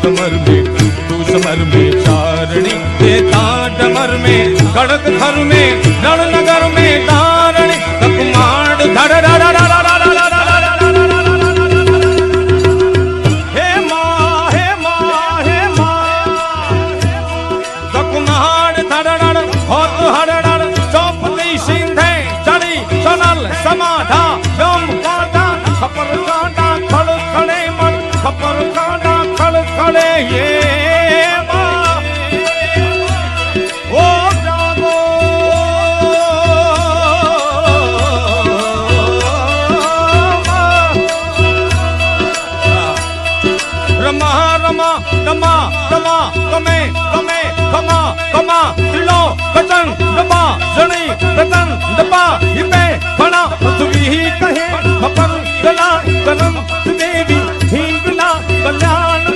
कमर में तू समर में चारणी देता डमर में गड़क घर में रणनगर में तारणी तकमाड़ धड़ हे माँ हे माँ हे माँ तकमाड़ धड़ होत हड़ चौपती सिंधे चढ़ी चनल समाधा यम कांटा खपर कांटा खड़ खड़े मन खपर कांटा खड़ खड़े ये माँ ओ जागो रमा रमा रमा रमा कमे कमे कमा कमा तिलो कचन दबा जणी कचन दबा हिपे बना पृथ्वी कहे खपर गला करम देवी हिंगला कल्याण